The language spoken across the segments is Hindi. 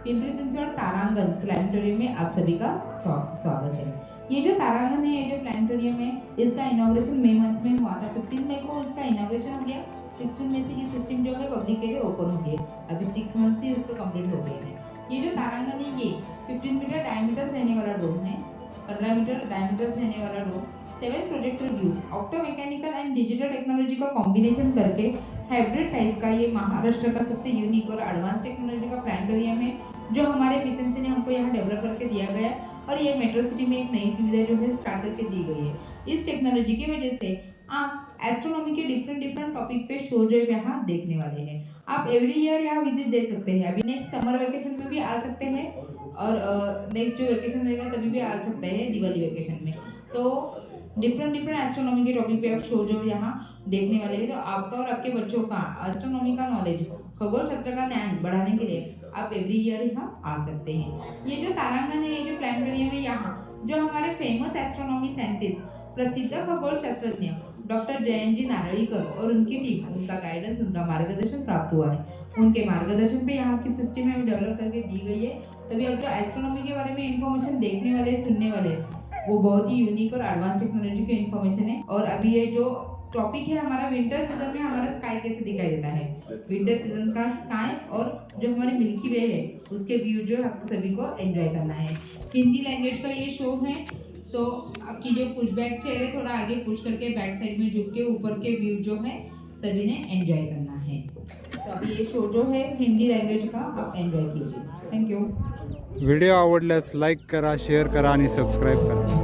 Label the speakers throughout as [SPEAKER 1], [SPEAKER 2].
[SPEAKER 1] पिंपरी चिंचवड तारांगण प्लानिटोरियम में आप सभी का स्वागत है। ये जो तारांगण है, ये जो प्लानिटोरियम है, इसका इनॉग्रेशन मई मंथ में हुआ था। 15 मई को इसका इनॉग्रेशन हो गया। 16 मई से ये सिस्टम जो है पब्लिक के लिए ओपन हो गया। अभी 6 मंथ से इसको कंप्लीट हो गए हैं। ये जो तारांगण है, ये 15 मीटर डायमीटर रहने वाला डोम है। 15 मीटर डायमीटर रहने वाला dome, 7 projector view, optomechanical and digital technology का कॉम्बिनेशन करके हाइब्रिड टाइप का ये महाराष्ट्र का सबसे यूनिक और एडवांस टेक्नोलॉजी का प्लानिटोरियम है, जो हमारे पीसीएमसी ने हमको यहाँ डेवलप करके दिया गया। और ये मेट्रो सिटी में एक नई सुविधा जो है स्टार्ट करके दी गई है। इस टेक्नोलॉजी की वजह से आप एस्ट्रोनॉमी के डिफरेंट डिफरेंट टॉपिक पे शो जो है यहाँ देखने वाले हैं। आप एवरी ईयर यहाँ विजिट दे सकते हैं। अभी नेक्स्ट समर वेकेशन में भी आ सकते हैं, और नेक्स्ट जो वेकेशन रहेगा तभी भी आ सकते हैं, दिवाली वेकेशन में। तो डिफरेंट डिफरेंट एस्ट्रोनॉमी के टॉपिक पे आप शो जो यहाँ देखने वाले हैं। तो आपका और आपके बच्चों का एस्ट्रोनॉमी का नॉलेज, खगोल शास्त्र का ज्ञान बढ़ाने के लिए आप एवरी ईयर यहाँ आ सकते हैं। ये जो तारांगण है, ये जो प्लानिटोरियम है, यहाँ जो हमारे फेमस एस्ट्रोनॉमी साइंटिस्ट, प्रसिद्ध खगोल शास्त्रज्ञ डॉक्टर जयंत जी नारळीकर और उनकी टीम, उनका गाइडेंस, उनका मार्गदर्शन प्राप्त हुआ है। उनके मार्गदर्शन पे यहाँ की सिस्टम है डेवलप करके दी गई है। तभी अब जो एस्ट्रोनॉमी के बारे में इंफॉर्मेशन देखने वाले, सुनने वाले, वो बहुत ही यूनिक और एडवांस टेक्नोलॉजी की इंफॉर्मेशन है। और अभी ये जो टॉपिक है हमारा, विंटर सीजन में हमारा स्काई कैसे दिखाई देता है, विंटर सीजन का स्काई और जो हमारी मिल्की वे है उसके व्यू जो आपको सभी को एंजॉय करना है। हिंदी लैंग्वेज का ये शो है। तो आपकी जो पुश बैक चेयर है, थोड़ा आगे पुश करके बैक साइड में झुक के ऊपर के व्यू जो है सभी ने एंजॉय करना है। तो अभी ये शो जो है हिंदी लैंग्वेज का, आप एंजॉय कीजिए। Thank you.
[SPEAKER 2] व्हिडिओ आवडल्यास लाईक करा, शेअर करा आणि सबस्क्राईब करा.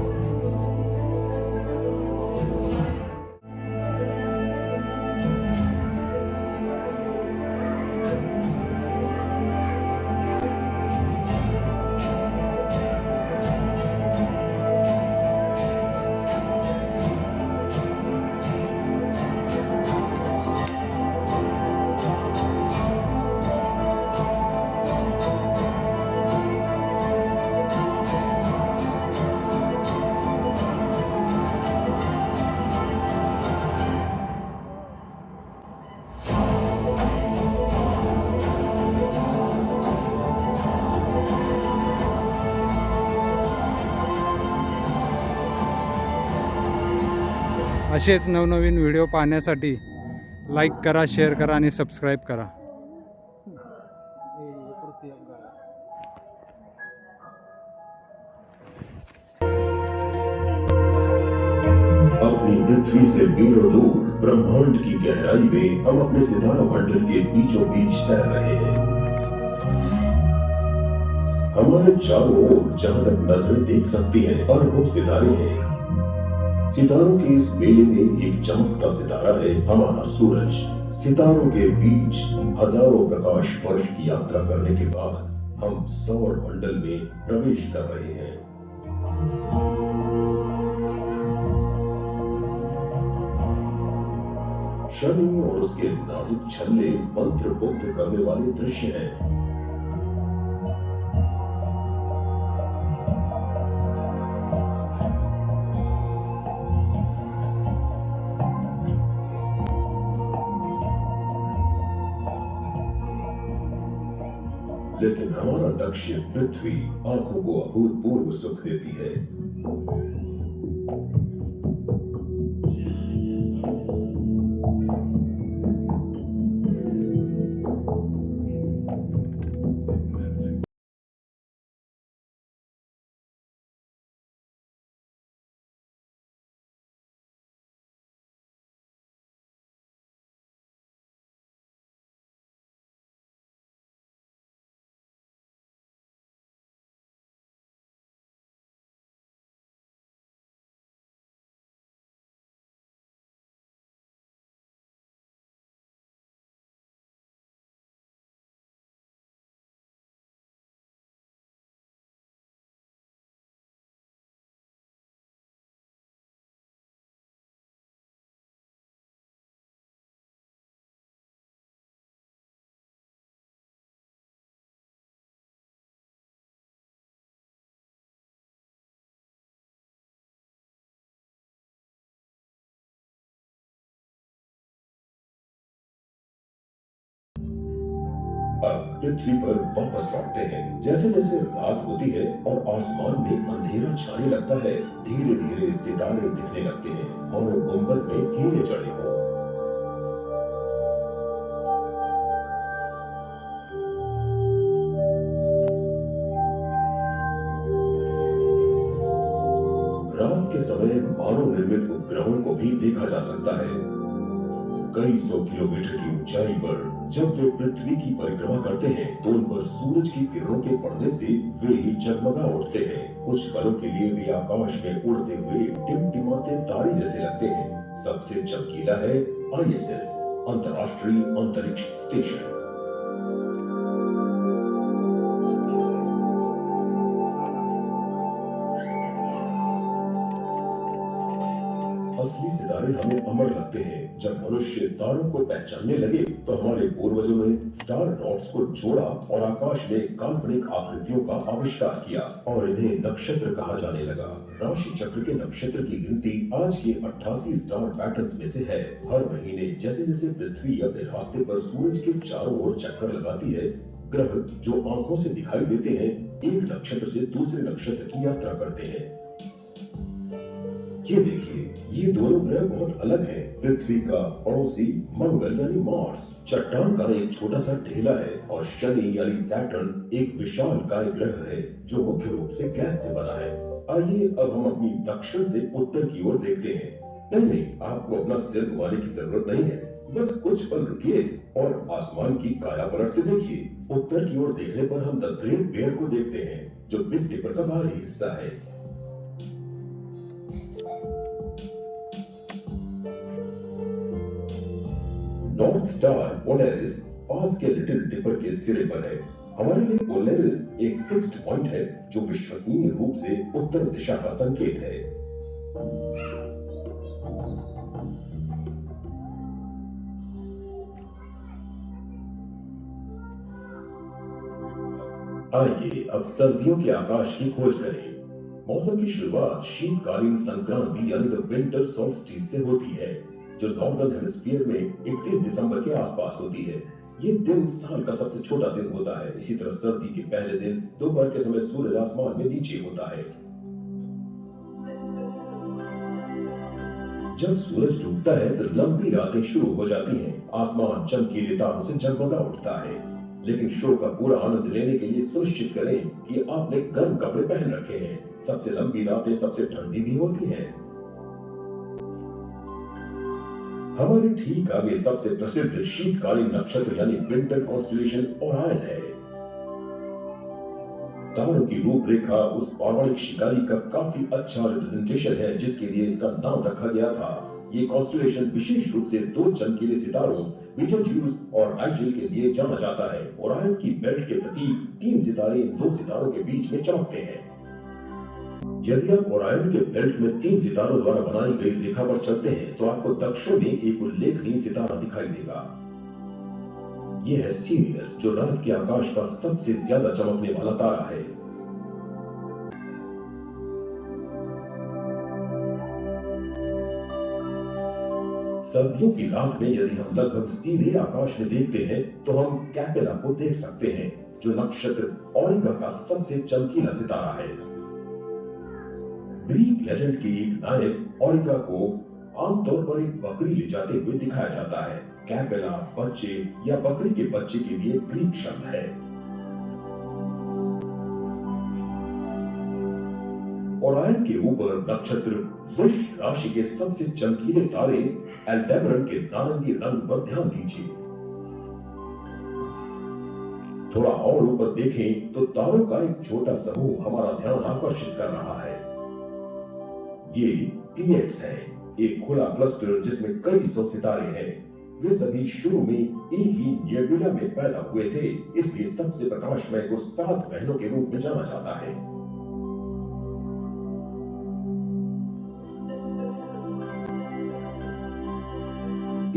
[SPEAKER 2] असेच नवनवीन व्हिडिओ पाहण्यासाठी लाईक करा, शेअर करा आणि सबस्क्राईब करा.
[SPEAKER 3] अपनी पृथ्वी से मीलों दूर ब्रह्मांड की गहराई में हम अपने सितारा मंडल के बीचों बीच तैर रहे हैं। हमारे चारों ओर जहां तक नजरें देख सकती हैं अरबों सितारे हैं। सितारों के इस मेले में एक चमकता सितारा है हमारा सूरज। सितारों के बीच हजारों प्रकाश वर्ष की यात्रा करने के बाद हम सौर मंडल में प्रवेश कर रहे हैं। शनि और उसके नाजुक छल्ले मंत्र मुग्ध करने वाले दृश्य हैं। लेकिन हमारा लक्ष्य पृथ्वी आंखों को अभूतपूर्व सुख देती है। अब पृथ्वी पर वापस लौटते हैं। जैसे जैसे रात होती है और आसमान में अंधेरा छाने लगता है, धीरे धीरे सितारे दिखने लगते हैं और गुंबद में हीरे जड़े हों। रात के समय मानव निर्मित उपग्रहों को भी देखा जा सकता है। कई सौ किलोमीटर की ऊंचाई पर जब वे पृथ्वी की परिक्रमा करते हैं तो उन पर सूरज की किरणों के पड़ने से वे जगमगा उठते हैं। कुछ पलों के लिए वे आकाश में उड़ते हुए टिमटिमाते तारे जैसे लगते हैं। सबसे चमकीला है ISS, अंतर्राष्ट्रीय अंतरिक्ष स्टेशन। असली सितारे हमें अमर लगते हैं। जब मनुष्य तारों को पहचानने लगे तो हमारे पूर्वजों ने स्टार नोट्स को जोड़ा और आकाश में काल्पनिक आकृतियों का आविष्कार किया और इन्हें नक्षत्र कहा जाने लगा। राशि चक्र के नक्षत्र की गिनती आज के 88 स्टार पैटर्न्स में से है। हर महीने जैसे जैसे पृथ्वी अपने रास्ते पर सूरज के चारों ओर चक्कर लगाती है, ग्रह जो आंखों से दिखाई देते हैं एक नक्षत्र से दूसरे नक्षत्र की यात्रा करते हैं। ये देखिए, ये दोनों ग्रह बहुत अलग हैं। पृथ्वी का पड़ोसी मंगल यानी मार्स चट्टान का एक छोटा सा ढेला है और शनि यानी सैटर्न एक विशालकाय ग्रह है जो मुख्य रूप से गैस से बना है। आइए अब हम अपनी दक्षिण से उत्तर की ओर देखते हैं। नहीं, आपको अपना सिर घुमाने की जरूरत नहीं है। बस कुछ पल रुकिए और आसमान की काया पलटते देखिए। उत्तर की ओर देखने पर हम द ग्रेट बेयर को देखते हैं जो बिग डिपर का बाहरी हिस्सा है। नॉर्थ स्टार पोलैरिस पास के लिटिल डिपर के सिरे पर है। हमारे लिए पोलैरिस एक फिक्स्ड पॉइंट है जो विश्वसनीय रूप से उत्तर दिशा का संकेत है। आइए अब सर्दियों के आकाश की खोज करें। मौसम की शुरुआत शीतकालीन संक्रांति यानी द विंटर सॉल्स्टिस से होती है जो नॉर्दर्न हेमिस्फीयर में 31 दिसंबर के आसपास होती है। ये दिन साल का सबसे छोटा दिन होता है। इसी तरह सर्दी के पहले दिन दोपहर के समय सूरज आसमान में नीचे होता है। जब सूरज डूबता है तो लंबी रातें शुरू हो जाती हैं। आसमान चमकीले तारों से जगमगा उठता है। लेकिन शो का पूरा आनंद लेने के लिए सुनिश्चित करें कि आपने गर्म कपड़े पहन रखे हैं। सबसे लंबी रातें सबसे ठंडी भी होती हैं। हमारे ठीक आगे सबसे प्रसिद्ध शीतकालीन नक्षत्र यानी विंटर कॉन्स्टेलेशन ओरायन है। तारों की रूपरेखा उस पौराणिक शिकारी का काफी अच्छा रिप्रेजेंटेशन है जिसके लिए इसका नाम रखा गया था। ये कॉन्स्टेलेशन विशेष रूप से दो चमकीले सितारों बीटलज्यूस और राइचेल के लिए जाना जाता है। ओरायन की बेल्ट के प्रतीक 3 सितारे इन दो सितारों के बीच में चमकते हैं। यदि आप ओरायन के बेल्ट में 3 सितारों द्वारा बनाई गई रेखा पर चलते हैं तो आपको दक्षिण में एक उल्लेखनीय सितारा दिखाई देगा। यह है सीरियस जो रात के आकाश का सबसे ज्यादा चमकने वाला तारा है। सर्दियों की रात में यदि हम लगभग सीधे आकाश में देखते हैं तो हम कैपेला को देख सकते हैं जो नक्षत्र ऑरिगा का सबसे चमकीला सितारा है। ग्रीक लेजेंड के एक नायक ऑरिगा को आमतौर पर एक बकरी ले जाते हुए दिखाया जाता है। कैपेला बच्चे या बकरी के बच्चे के लिए ग्रीक शब्द है। ओरायन के ऊपर नक्षत्र वृष राशि के सबसे चमकीले तारे एल्डेबरन के नारंगी रंग पर ध्यान दीजिए। थोड़ा और ऊपर देखें तो तारों का एक छोटा समूह हमारा ध्यान आकर्षित कर रहा है। ये प्लेयड्स है, एक खुला क्लस्टर जिसमें कई सौ सितारे हैं। वे सभी शुरू में एक ही नेबुला में पैदा हुए थे, इसलिए सबसे प्रकाशमय को 7 बहनों के रूप में जाना जाता है।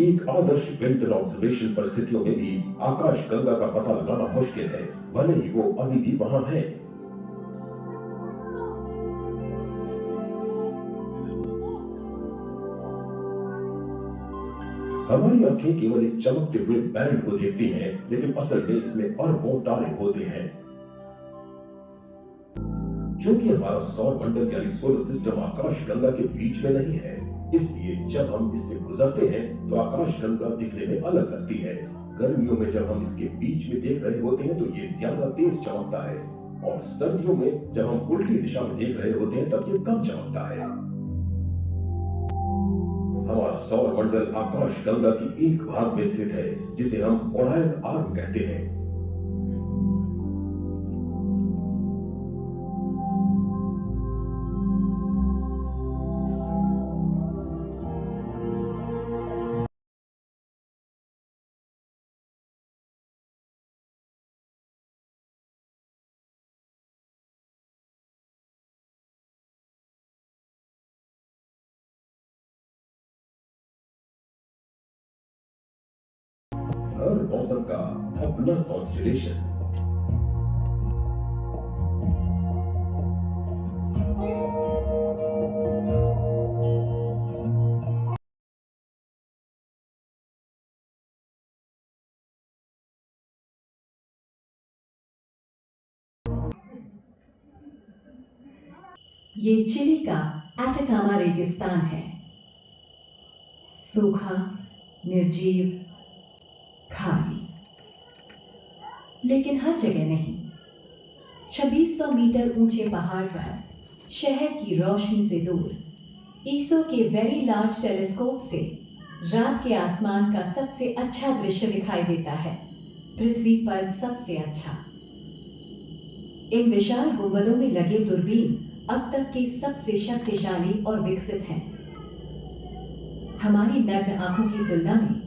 [SPEAKER 3] एक आदर्श विंटर ऑब्जर्वेशन परिस्थितियों में भी आकाश गंगा का पता लगाना मुश्किल है, भले ही वो अभी भी वहां है। हमारी आंखें केवल एक चमकते हुए बैंड को देखती हैं, लेकिन असल में इसमें अरबों तारे होते हैं। क्योंकि हमारा सौर मंडल यानी सोलर सिस्टम आकाश गंगा के बीच में नहीं है, इसलिए जब हम इससे गुजरते हैं तो आकाश गंगा दिखने में अलग लगती है। गर्मियों में जब हम इसके बीच में देख रहे होते हैं तो ये ज्यादा तेज चमकता है, और सर्दियों में जब हम उल्टी दिशा में देख रहे होते हैं तब ये कम चमकता है। हमारा सौर मंडल आकाश गंगा की एक भाग में स्थित है, जिसे हम ओरायन आर्म कहते हैं। हर मौसम का अपना कॉन्स्टेलेशन।
[SPEAKER 4] ये चिली का एटाकामा रेगिस्तान है। सूखा, निर्जीव, खाली, लेकिन हर जगह नहीं। 2600 मीटर ऊंचे पहाड़ पर शहर की रोशनी से दूर ईसो के वेरी लार्ज टेलीस्कोप से रात के आसमान का सबसे अच्छा दृश्य दिखाई देता है, पृथ्वी पर सबसे अच्छा। इन विशाल गुंबदों में लगे दूरबीन अब तक के सबसे शक्तिशाली और विकसित हैं। हमारी नग्न आंखों की तुलना में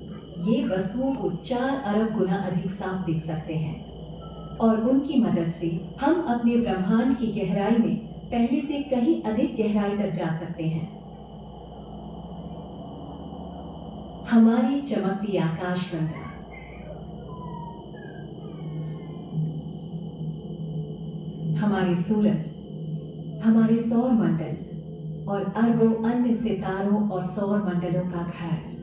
[SPEAKER 4] ये वस्तुओं को 4 अरब गुना अधिक साफ दिख सकते हैं, और उनकी मदद से हम अपने ब्रह्मांड की गहराई में पहले से कहीं अधिक गहराई तक जा सकते हैं। हमारी चमकती आकाशगंगा। हमारे सूरज, हमारे सौर मंडल और अरबों अन्य सितारों और सौर मंडलों का घर।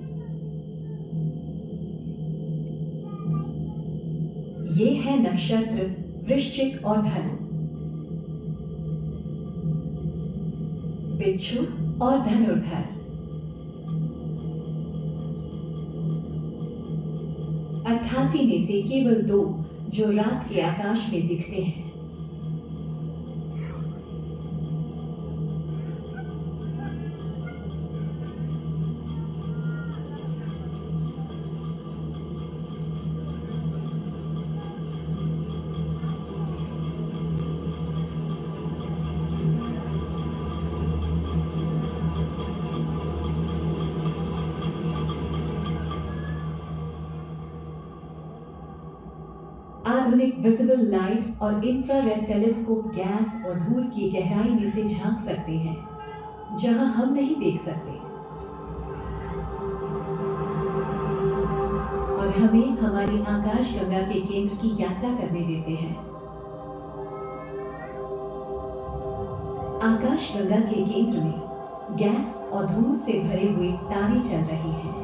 [SPEAKER 4] ये है नक्षत्र वृश्चिक और धनु, बिच्छू और धनुर्धर। 88 में से केवल 2 जो रात के आकाश में दिखते हैं। आधुनिक विजिबल लाइट और इंफ्रारेड टेलीस्कोप गैस और धूल की गहराई में से झांक सकते हैं, जहां हम नहीं देख सकते, और हमें हमारी आकाशगंगा के केंद्र की यात्रा करने देते हैं। आकाशगंगा के केंद्र में गैस और धूल से भरे हुए तारे चल रहे हैं।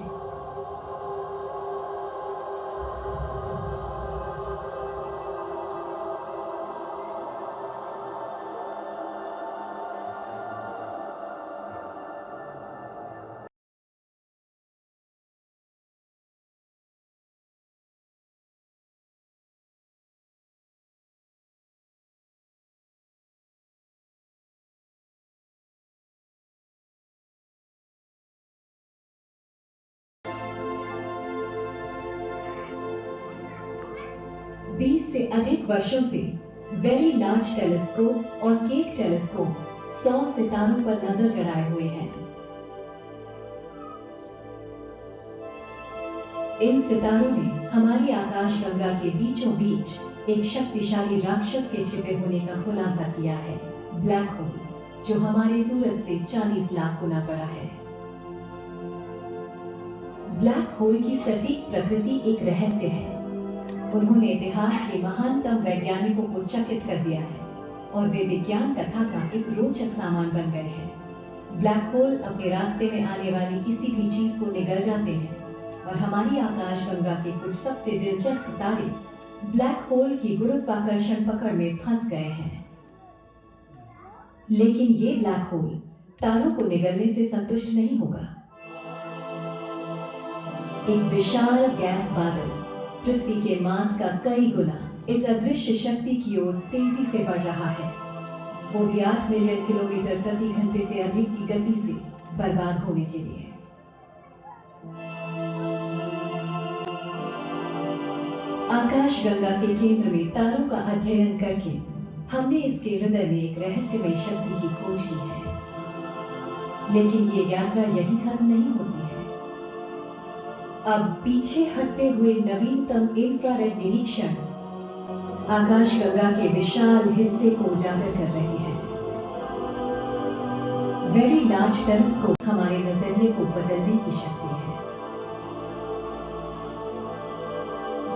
[SPEAKER 4] बीस से अधिक वर्षों से वेरी लार्ज टेलीस्कोप और केक टेलीस्कोप 100 सितारों पर नजर गड़ाए हुए हैं। इन सितारों ने हमारी आकाशगंगा के बीचों बीच एक शक्तिशाली राक्षस के छिपे होने का खुलासा किया है, ब्लैक होल, जो हमारे सूरज से 40 लाख गुना बड़ा है। ब्लैक होल की सटीक प्रकृति एक रहस्य है। उन्होंने इतिहास के महानतम वैज्ञानिकों को चकित कर दिया है, और वे विज्ञान कथा का एक रोचक सामान बन गए हैं। ब्लैक होल अपने रास्ते में आने वाली किसी भी चीज को निगल जाते हैं और हमारी आकाशगंगा के कुछ सबसे दिलचस्प तारे ब्लैक होल की गुरुत्वाकर्षण पकड़ में फंस गए हैं। लेकिन ये ब्लैक होल तारों को निगलने से संतुष्ट नहीं होगा। एक विशाल गैस बादल पृथ्वी के मास का कई गुना इस अदृश्य शक्ति की ओर तेजी से बढ़ रहा है, वो भी 8 मिलियन किलोमीटर प्रति घंटे से अधिक की गति से बर्बाद होने के लिए। आकाशगंगा के केंद्र में तारों का अध्ययन करके हमने इसके हृदय में एक रहस्यमय शक्ति की खोज की है। लेकिन ये यात्रा यही खत्म नहीं होती है। अब पीछे हटते हुए नवीनतम इंफ्रारेड निरीक्षण आकाशगंगा के विशाल हिस्से को उजागर कर रहे हैं। वेरी लार्ज टेलीस्कोप हमारे नजरिए को बदलने की शक्ति है।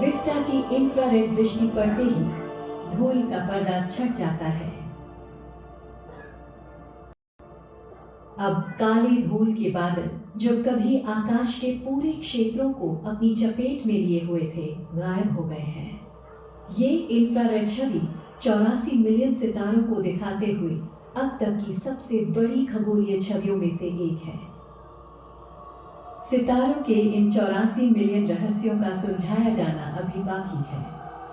[SPEAKER 4] विस्टा की इंफ्रारेड दृष्टि पड़ते ही धूल का पर्दा छट जाता है। अब काले धूल के बादल जो कभी आकाश के पूरे क्षेत्रों को अपनी चपेट में लिए हुए थे, गायब हो गए हैं। ये इंफ्रारेड छवि 84 मिलियन सितारों को दिखाते हुए अब तक की सबसे बड़ी खगोलीय छवियों में से एक है। सितारों के इन 84 मिलियन रहस्यों का सुलझाया जाना अभी बाकी है।